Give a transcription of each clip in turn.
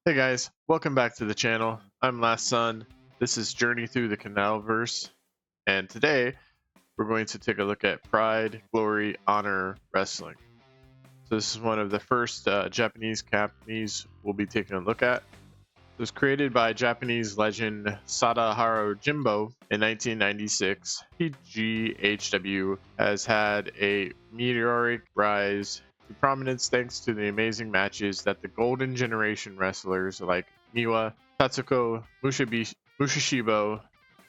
Hey guys, welcome back to the channel. I'm Last Son. This is Journey Through the Cornellverse, and today we're going to take a look at Pride, Glory, Honor Wrestling. So this is one of the first Japanese companies we'll be taking a look at. It was created by Japanese legend Sadaharu Jimbo in 1996. PGHW has had a meteoric rise to prominence thanks to the amazing matches that the Golden Generation wrestlers like Miwa, Tatsuko, Mushishibo,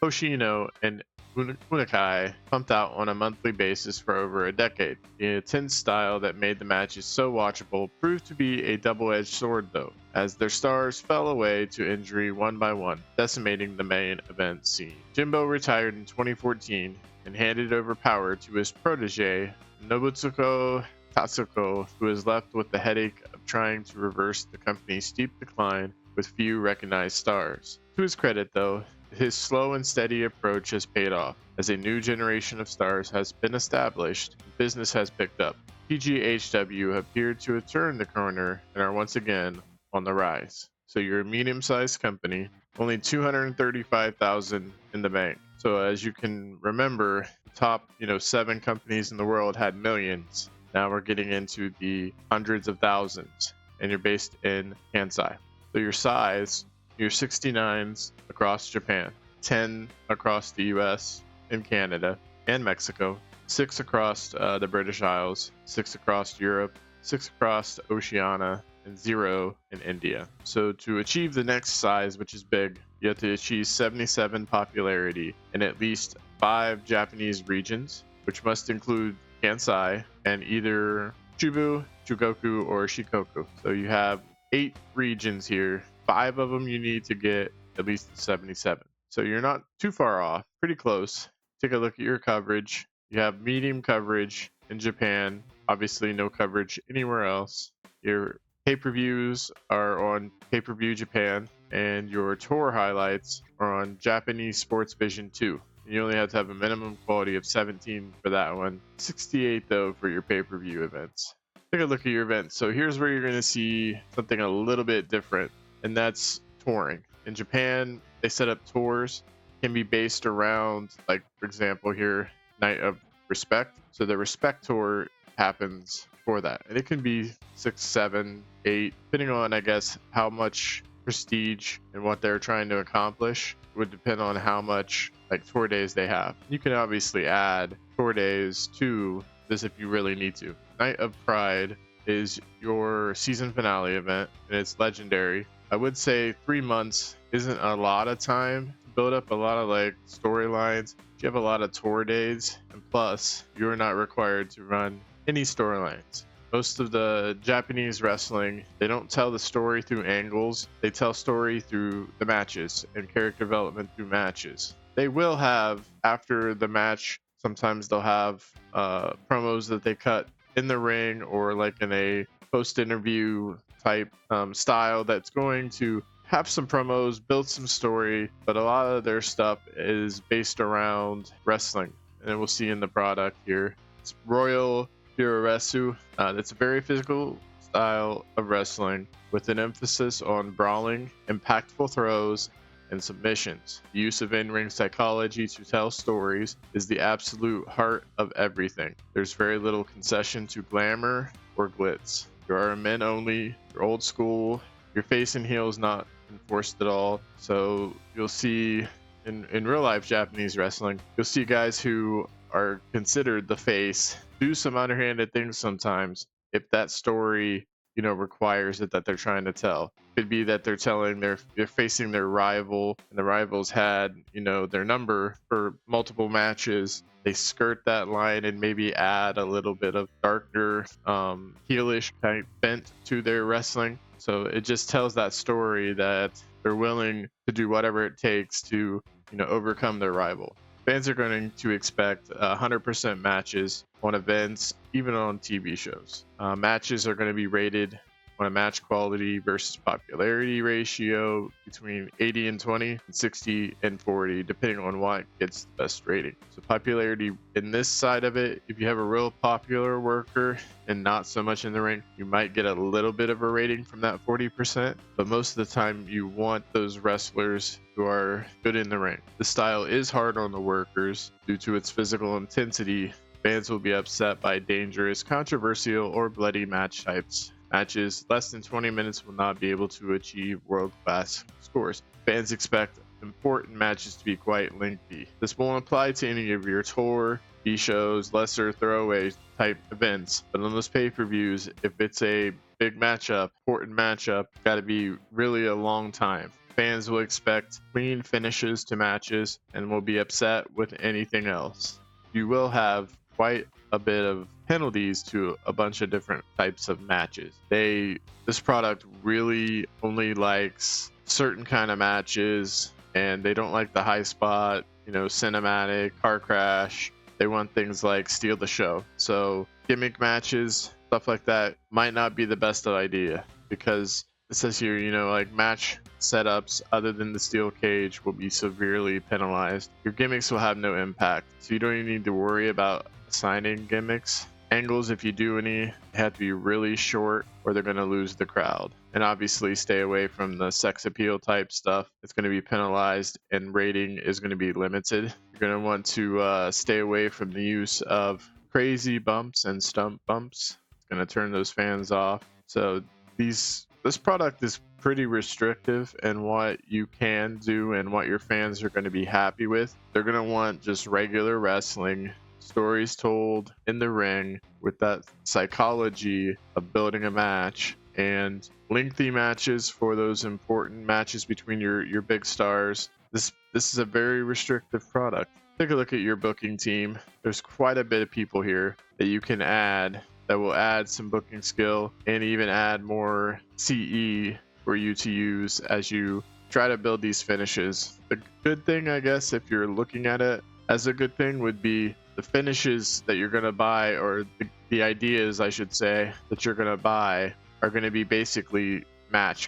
Hoshino, and Unakai pumped out on a monthly basis for over a decade. The intense style that made the matches so watchable proved to be a double-edged sword though, as their stars fell away to injury one by one, decimating the main event scene. Jimbo retired in 2014 and handed over power to his protege, Nobutsuko Tatsuko, who is left with the headache of trying to reverse the company's steep decline with few recognized stars. To his credit though, his slow and steady approach has paid off, as a new generation of stars has been established and business has picked up. PGHW appeared to have turned the corner and are once again on the rise. So you're a medium-sized company, only 235,000 in the bank. So as you can remember, the top 7 companies in the world had millions. Now we're getting into the hundreds of thousands, and you're based in Kansai. So your size, you're 69s across Japan, 10 across the US and Canada and Mexico, 6 across the British Isles, 6 across Europe, 6 across Oceania, and 0 in India. So to achieve the next size, which is big, you have to achieve 77 popularity in at least 5 Japanese regions, which must include Kansai and either Chubu, Chugoku, or Shikoku. So you have 8 regions here. 5 of them you need to get at least 77. So you're not too far off, pretty close. Take a look at your coverage. You have medium coverage in Japan, obviously no coverage anywhere else. Your pay-per-views are on Pay-Per-View Japan, and your tour highlights are on Japanese Sports Vision 2. You only have to have a minimum quality of 17 for that one. 68 though for your pay-per-view events. Take a look at your events. So here's where you're going to see something a little bit different, and that's touring. In Japan, they set up tours, can be based around, like for example here, Night of Respect. So the Respect tour happens for that, and it can be 6, 7, 8, depending on I guess how much prestige and what they're trying to accomplish. It would depend on how much tour days they have. You can obviously add tour days to this if you really need to. Night of Pride is your season finale event, and it's legendary. I would say 3 months isn't a lot of time to build up a lot of storylines. You have a lot of tour days, and plus you're not required to run any storylines. Most of the Japanese wrestling, they don't tell the story through angles. They tell story through the matches and character development through matches. They will have, after the match, sometimes they'll have promos that they cut in the ring or in a post-interview type style that's going to have some promos, build some story, but a lot of their stuff is based around wrestling. And we'll see in the product here. It's Royal Puroresu. It's a very physical style of wrestling with an emphasis on brawling, impactful throws, and submissions. The use of in-ring psychology to tell stories is the absolute heart of everything. There's very little concession to glamour or glitz. You are a men only, you're old school, your face and heel is not enforced at all. So you'll see in real life Japanese wrestling, you'll see guys who are considered the face do some underhanded things sometimes if that story requires it that they're trying to tell. Could be that they're facing their rival, and the rivals had their number for multiple matches. They skirt that line and maybe add a little bit of darker heelish type bent to their wrestling. So it just tells that story that they're willing to do whatever it takes to overcome their rival. Fans are going to expect 100% matches on events, even on TV shows. Matches are going to be rated want a match quality versus popularity ratio between 80 and 20 and 60 and 40, depending on what gets the best rating. So popularity in this side of it, if you have a real popular worker and not so much in the ring, you might get a little bit of a rating from that 40%, but most of the time you want those wrestlers who are good in the ring. The style is hard on the workers due to its physical intensity. Fans will be upset by dangerous, controversial, or bloody match types. Matches less than 20 minutes will not be able to achieve world-class scores. Fans expect important matches to be quite lengthy. This won't apply to any of your tour, B-shows, lesser throwaway type events, but on those pay-per-views, if it's a big matchup, important matchup, got to be really a long time. Fans will expect clean finishes to matches and will be upset with anything else. You will have quite a bit of penalties to a bunch of different types of matches. This product really only likes certain kind of matches, and they don't like the high spot, cinematic, car crash. They want things like steal the show. So gimmick matches, stuff like that might not be the best idea, because it says here, like match setups other than the steel cage will be severely penalized. Your gimmicks will have no impact, so you don't even need to worry about assigning gimmicks. Angles, if you do any, have to be really short or they're going to lose the crowd. And obviously stay away from the sex appeal type stuff. It's going to be penalized and rating is going to be limited. You're going to want to stay away from the use of crazy bumps and stump bumps. It's going to turn those fans off. So this product is pretty restrictive in what you can do and what your fans are going to be happy with. They're going to want just regular wrestling, stories told in the ring with that psychology of building a match, and lengthy matches for those important matches between your big stars. This is a very restrictive product. Take a look at your booking team. There's quite a bit of people here that you can add that will add some booking skill and even add more CE for you to use as you try to build these finishes. The good thing, I guess, if you're looking at it as a good thing, would be the finishes that you're going to buy, or the ideas, I should say, that you're going to buy are going to be basically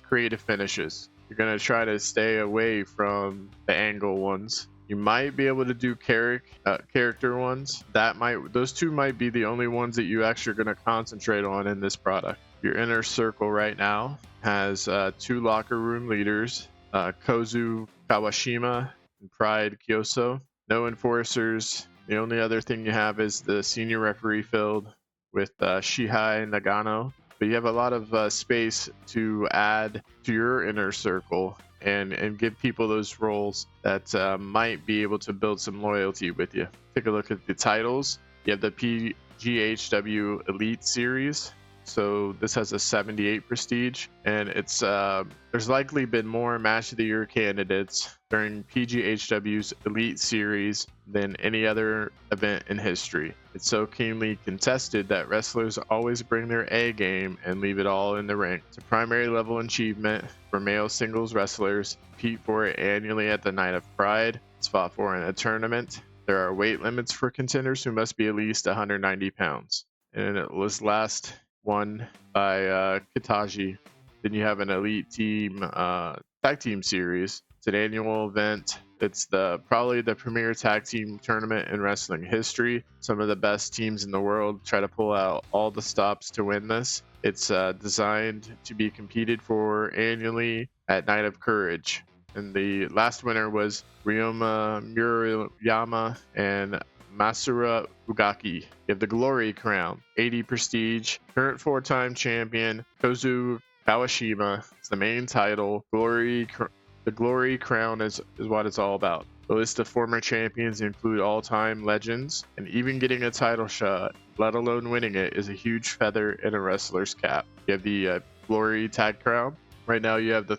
creative finishes. You're going to try to stay away from the angle ones. You might be able to do character ones. Those two might be the only ones that you actually are going to concentrate on in this product. Your inner circle right now has 2 locker room leaders, Kozu Kawashima and Pride Kyoso. No enforcers. The only other thing you have is the senior referee field with Shihei Nagano. But you have a lot of space to add to your inner circle and give people those roles that might be able to build some loyalty with you. Take a look at the titles. You have the PGHW Elite Series. So this has a 78 prestige, and it's there's likely been more Match of the Year candidates during PGHW's Elite Series than any other event in history. It's so keenly contested that wrestlers always bring their A game and leave it all in the ring. It's a primary level achievement for male singles wrestlers. Compete for it annually at the Night of Pride. It's fought for in a tournament. There are weight limits for contenders who must be at least 190 pounds. And it was last won by Kitaji. Then you have an elite team tag team series. It's an annual event. It's probably the premier tag team tournament in wrestling history. Some of the best teams in the world try to pull out all the stops to win this. It's designed to be competed for annually at Night of Courage. And the last winner was Ryoma Murayama and Masura Ugaki. You have the Glory Crown, 80 prestige, current 4-time champion Kozu Kawashima. It's the main title. The Glory Crown is what it's all about. The list of former champions include all-time legends, and even getting a title shot, let alone winning it, is a huge feather in a wrestler's cap. You have the Glory Tag Crown. Right now you have the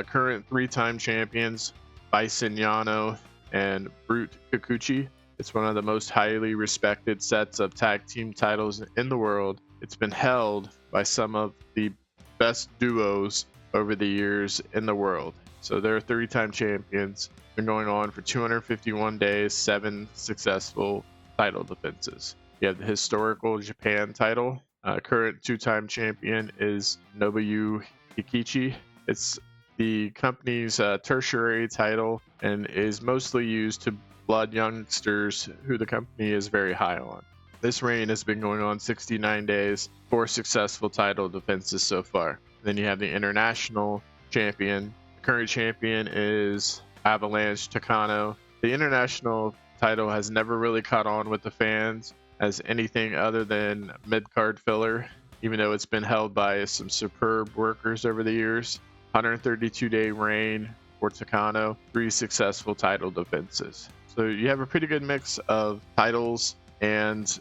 current 3-time champions, Bison Yano and Brute Kikuchi. It's one of the most highly respected sets of tag team titles in the world. It's been held by some of the best duos over the years in the world. So they're 3-time champions. Been going on for 251 days, 7 successful title defenses. You have the historical Japan title. Current two-time champion is Nobuyu Hikichi. It's the company's tertiary title and is mostly used to blood youngsters who the company is very high on. This reign has been going on 69 days, 4 successful title defenses so far. Then you have the international champion. The current champion is Avalanche Takano. The international title has never really caught on with the fans as anything other than mid-card filler, even though it's been held by some superb workers over the years. 132-day reign for Takano, 3 successful title defenses. So you have a pretty good mix of titles and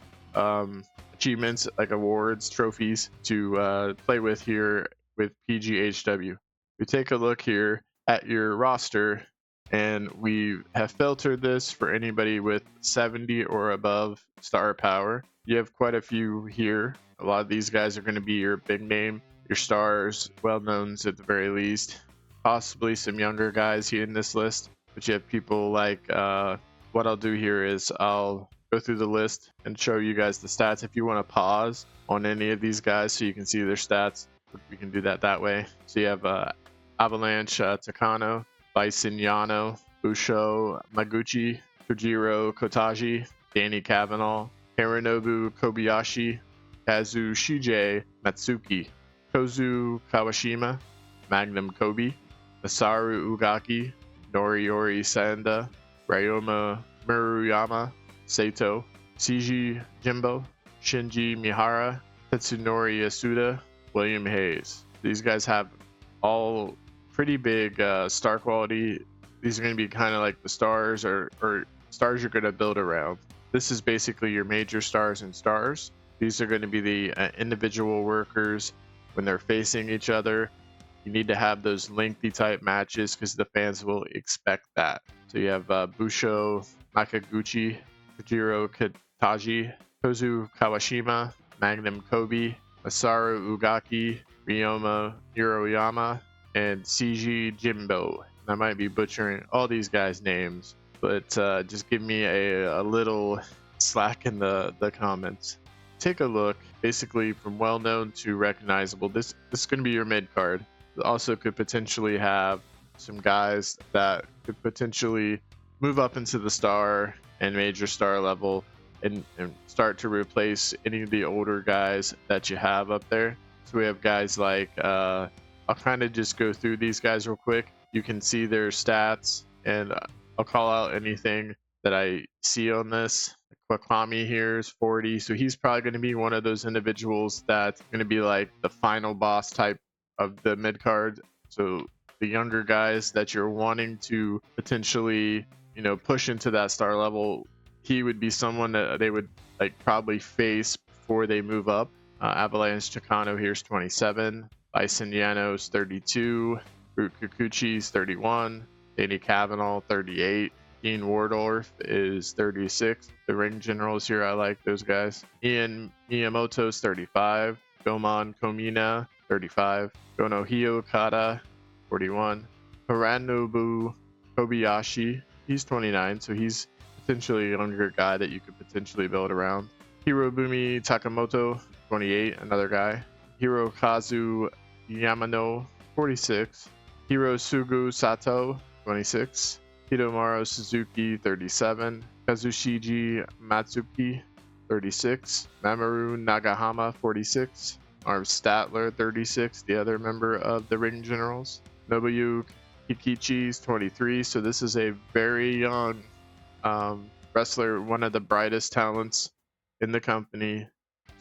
achievements like awards, trophies to play with here with PGHW. We take a look here at your roster, and we have filtered this for anybody with 70 or above star power. You have quite a few here. A lot of these guys are going to be your big name, your stars, well-knowns at the very least. Possibly some younger guys here in this list, but you have people like, what I'll do here is I'll go through the list and show you guys the stats. If you want to pause on any of these guys so you can see their stats, we can do that way. So you have Avalanche Takano, Bison Yano, Busho Maguchi, Kojiro Kotaji, Danny Kavanaugh, Hironobu Kobayashi, Kazu Shige Matsuki, Kozu Kawashima, Magnum Kobe, Masaru Ugaki, Noriori Sanda, Ryoma Muruyama, Sato, Seiji Jimbo, Shinji Mihara, Tetsunori Yasuda, William Hayes. These guys have all pretty big star quality. These are going to be kind of like the stars or stars you're going to build around. This is basically your major stars and stars. These are going to be the individual workers when they're facing each other. You need to have those lengthy type matches because the fans will expect that. So you have Busho Makaguchi, Kojiro Kotaji, Kozu Kawashima, Magnum Kobe, Masaru Ugaki, Ryoma Hiroyama, and Seiji Jimbo. I might be butchering all these guys' names, but just give me a little slack in the comments. Take a look, basically from well-known to recognizable. This is going to be your mid card. It also could potentially have some guys that could potentially move up into the star and major star level and start to replace any of the older guys that you have up there. So we have guys like, I'll kind of just go through these guys real quick. You can see their stats, and I'll call out anything that I see on this. Kwakwami here is 40, so he's probably going to be one of those individuals that's going to be like the final boss type of the mid card. So the younger guys that you're wanting to potentially, push into that star level, he would be someone that they would like probably face before they move up. Avalanche Takano here's 27, Bison Yano's 32, Root Kikuchi's 31, Danny Kavanaugh 38, Dean Wardorf is 36. The ring generals here, I like those guys. Ian Miyamoto's 35, Gomon Komina 35, Gonohio Okada 41, Hiranobu Kobayashi, he's 29, so he's potentially a younger guy that you could potentially build around. Hirobumi Takamoto 28, another guy. Hirokazu Yamano 46, Hirosugu Sato 26, Hitomaro Suzuki 37, Kazushiji Matsuki 36, Mamoru Nagahama 46, Arm Statler 36, the other member of the Ring Generals. Nobuyu Hikichi's 23, so this is a very young wrestler, one of the brightest talents in the company.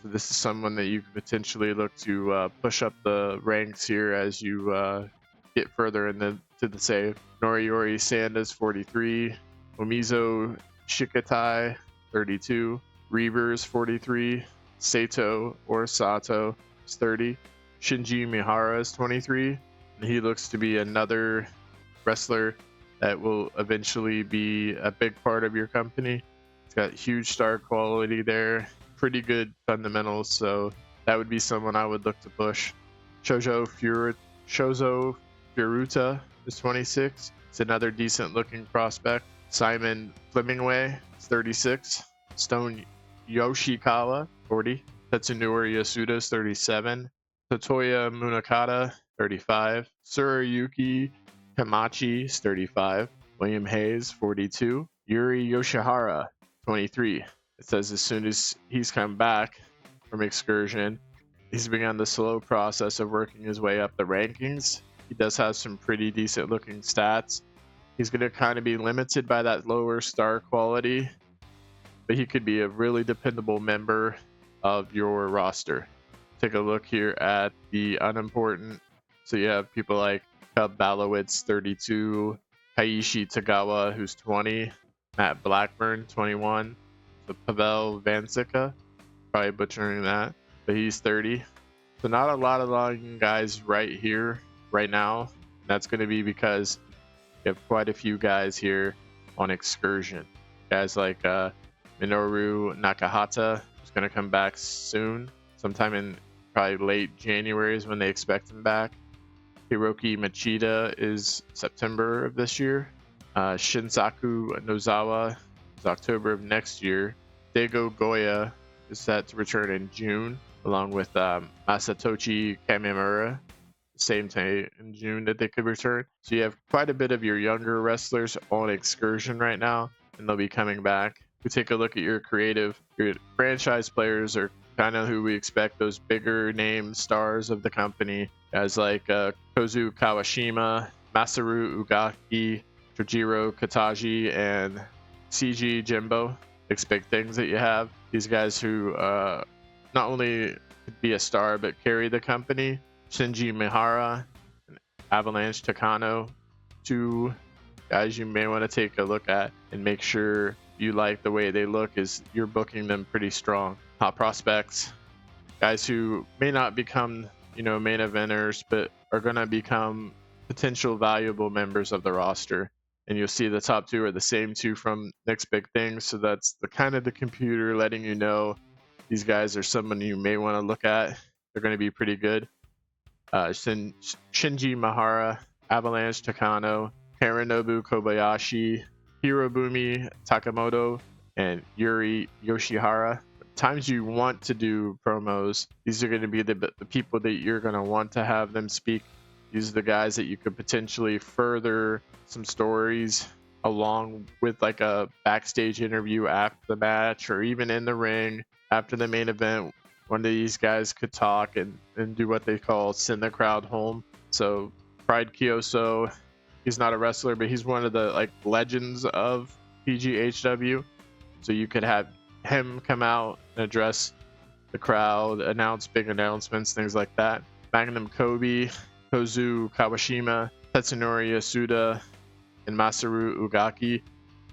So this is someone that you could potentially look to push up the ranks here as you get further into the save. Noriori Sanda's 43, Omizo Shikatai 32, Reavers 43, Sato or Sato is 30, Shinji Mihara is 23, and he looks to be another wrestler that will eventually be a big part of your company. He's got huge star quality there, pretty good fundamentals, so that would be someone I would look to push. Shozo Furuta is 26. It's another decent looking prospect. Simon Flemingway is 36. Stone Yoshikawa 40. Tetsunori Yasuda's 37, Totoya Munakata 35, Tsurayuki Kamachi's 35, William Hayes 42, Yuri Yoshihara 23. It says as soon as he's come back from excursion, he's begun the slow process of working his way up the rankings. He does have some pretty decent looking stats. He's going to kind of be limited by that lower star quality, but he could be a really dependable member of your roster. Take a look here at the unimportant. So you have people like Cub Balowitz 32, Kaiichi Tagawa, who's 20, Matt Blackburn 21, so Pavel Vansika, probably butchering that, but he's 30. So not a lot of long guys right here, right now. That's going to be because you have quite a few guys here on excursion. Guys like Minoru Nakahata is going to come back soon, sometime in probably late January is when they expect him back. Hiroki Machida is September of this year. Shinsaku Nozawa is October of next year. Daigo Goya is set to return in June, along with Masatoshi Kamimura, same time in June that they could return. So you have quite a bit of your younger wrestlers on excursion right now, and they'll be coming back. We take a look at your franchise players are kind of who we expect, those bigger name stars of the company, guys like Kozu Kawashima, Masaru Ugaki, Trojiro Kataji, and CG Jimbo. Expect things that you have. These guys who not only could be a star but carry the company. Shinji Mihara and Avalanche Takano, two guys you may want to take a look at and make sure you like the way they look, is you're booking them pretty strong. Hot prospects, guys who may not become main eventers but are going to become potential valuable members of the roster. And you'll see the top two are the same two from Next Big Thing, so that's the kind of the computer letting you know these guys are someone you may want to look at. They're going to be pretty good. Shinji Mihara, Avalanche Takano, Hironobu Kobayashi, Hirobumi Takamoto, and Yuri Yoshihara. Times you want to do promos, these are going to be the people that you're going to want to have them speak. These are the guys that you could potentially further some stories along with, like a backstage interview after the match, or even in the ring after the main event. One of these guys could talk and do what they call send the crowd home. So Pride Kyoso, he's not a wrestler, but he's one of the legends of PGHW. So you could have him come out and address the crowd, announce big announcements, things like that. Magnum Kobe, Kozu Kawashima, Tetsunori Yasuda, and Masaru Ugaki.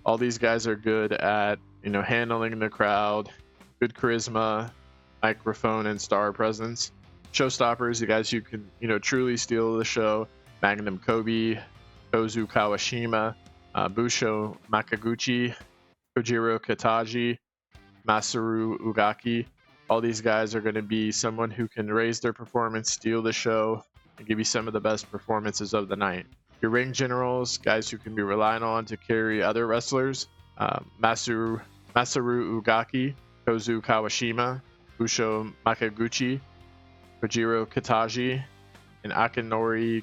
All these guys are good at handling the crowd, good charisma, microphone, and star presence. Showstoppers, the guys who can truly steal the show: Magnum Kobe, Kozu Kawashima, Busho Makaguchi, Kojiro Kataji, Masaru Ugaki. All these guys are going to be someone who can raise their performance, steal the show, and give you some of the best performances of the night. Your ring generals, guys who can be relied on to carry other wrestlers: Masaru Ugaki, Kozu Kawashima, Busho Makaguchi, Kojiro Kataji, and Akinori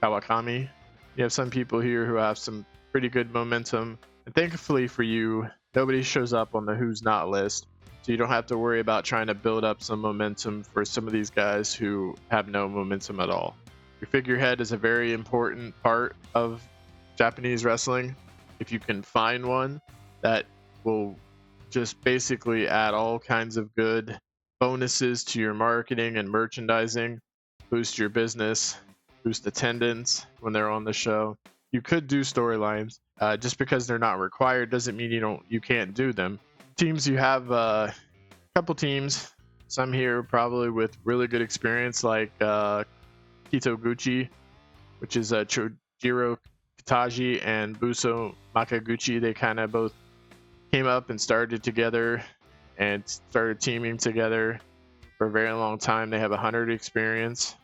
Kawakami. You have some people here who have some pretty good momentum, and thankfully for you, nobody shows up on the who's not list, so you don't have to worry about trying to build up some momentum for some of these guys who have no momentum at all. Your figurehead is a very important part of Japanese wrestling. If you can find one that will just basically add all kinds of good bonuses to your marketing and merchandising, boost your business, boost attendance when they're on the show. You could do storylines. Just because they're not required doesn't mean you can't do them. Teams, you have a couple teams, some here probably with really good experience, like Kitoguchi, which is Chojiro Kataji and Buso Makaguchi. They kind of both came up and started together and started teaming together for a very long time. They have 100 experience.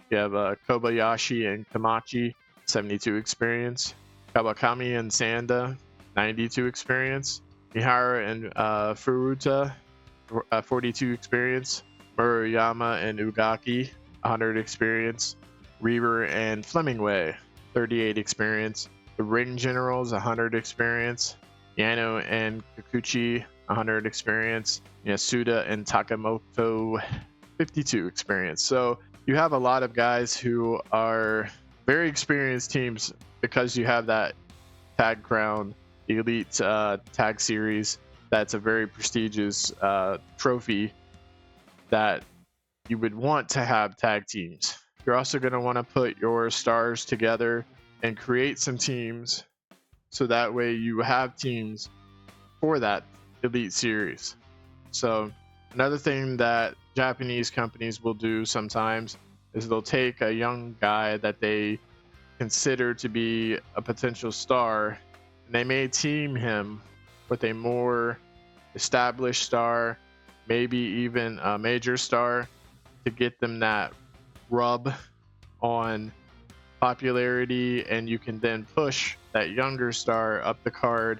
You have Kobayashi and Kamachi, 72 experience. Kawakami and Sanda, 92 experience. Mihara and Furuta, 42 experience. Murayama and Ugaki, 100 experience. Reaver and Flemingway, 38 experience. The Ring Generals, 100 experience. Yano and Kikuchi, 100 experience. Yasuda and Takamoto, 52 experience. So you have a lot of guys who are very experienced teams because you have that Tag Crown, the Elite Tag Series. That's a very prestigious trophy that you would want to have tag teams. You're also going to want to put your stars together and create some teams so that way you have teams for that Elite Series. So another thing that Japanese companies will do sometimes is they'll take a young guy that they consider to be a potential star, and they may team him with a more established star, maybe even a major star, to get them that rub on popularity, and you can then push that younger star up the card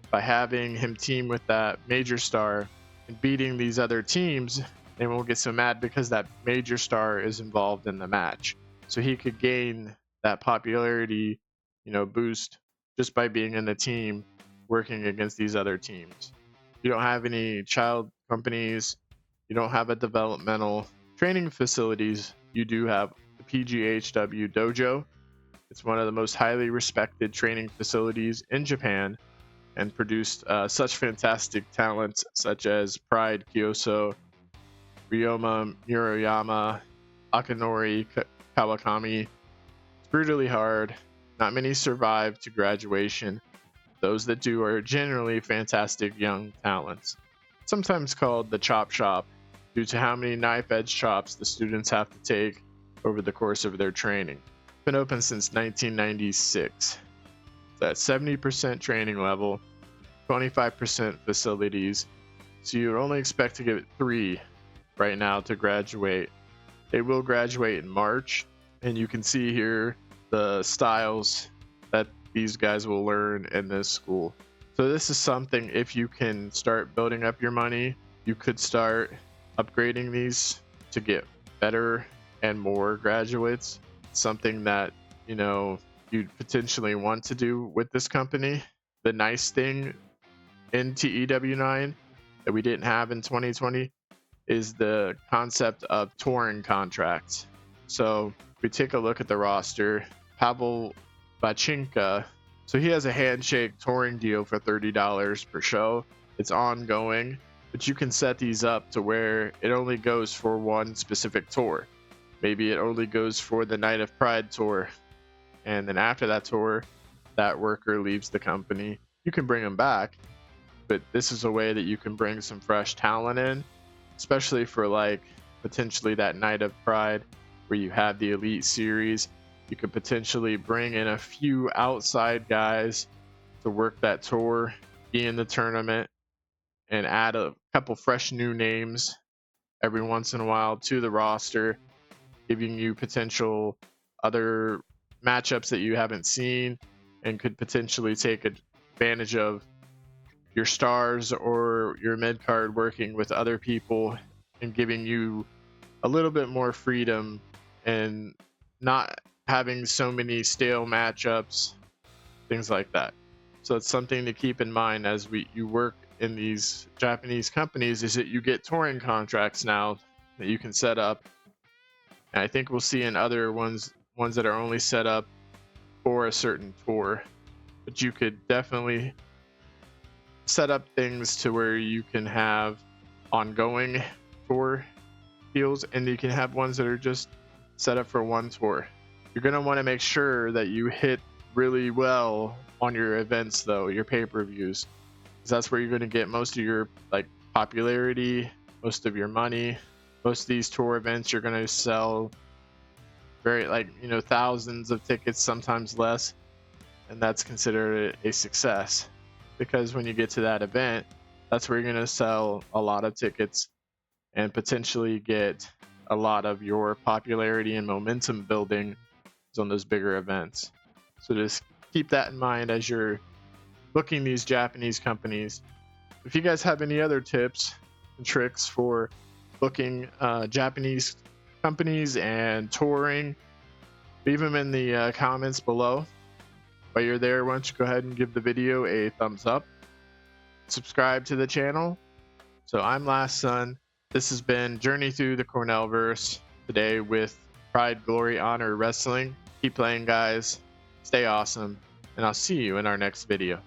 by having him team with that major star and beating these other teams. They won't get so mad because that major star is involved in the match, so he could gain that popularity, boost just by being in the team working against these other teams. You don't have any child companies, you don't have a developmental training facilities. You do have the PGHW dojo. It's one of the most highly respected training facilities in Japan and produced such fantastic talents such as Pride Kyoso, Ryoma Murayama, Akanori Kawakami. It's brutally hard. Not many survive to graduation. Those that do are generally fantastic young talents, sometimes called the chop shop due to how many knife edge chops the students have to take over the course of their training. It's been open since 1996. It's at 70% training level, 25% facilities, so you only expect to get 3 right now to graduate. They will graduate in March, and you can see here the styles that these guys will learn in this school. So this is something, if you can start building up your money, you could start upgrading these to get better and more graduates. Something that you'd potentially want to do with this company. The nice thing in TEW IX that we didn't have in 2020 is the concept of touring contracts. So we take a look at the roster. Pavel Bachinka, so he has a handshake touring deal for $30 per show. It's ongoing, but you can set these up to where it only goes for one specific tour. Maybe it only goes for the Night of Pride tour, and then after that tour, that worker leaves the company. You can bring them back, but this is a way that you can bring some fresh talent in, especially for potentially that Night of Pride where you have the Elite Series. You could potentially bring in a few outside guys to work that tour, be in the tournament, and add a couple fresh new names every once in a while to the roster, giving you potential other matchups that you haven't seen and could potentially take advantage of your stars or your mid card working with other people and giving you a little bit more freedom and not having so many stale matchups, things like that. So it's something to keep in mind as you work in these Japanese companies, is that you get touring contracts now that you can set up. And I think we'll see in other ones that are only set up for a certain tour, but you could definitely set up things to where you can have ongoing tour deals, and you can have ones that are just set up for one tour. You're going to want to make sure that you hit really well on your events, though, your pay-per-views, because that's where you're going to get most of your popularity, most of your money. Most of these tour events, you're going to sell very thousands of tickets, sometimes less, and that's considered a success, because when you get to that event, that's where you're going to sell a lot of tickets and potentially get a lot of your popularity and momentum building on those bigger events. So just keep that in mind as you're booking these Japanese companies. If you guys have any other tips and tricks for booking Japanese companies and touring. Leave them in the comments below. While you're there, why don't you go ahead and give the video a thumbs up. Subscribe to the channel. So I'm Last Son. This has been Journey Through the Cornellverse today with Pride, Glory, Honor Wrestling. Keep playing, guys. Stay awesome. And I'll see you in our next video.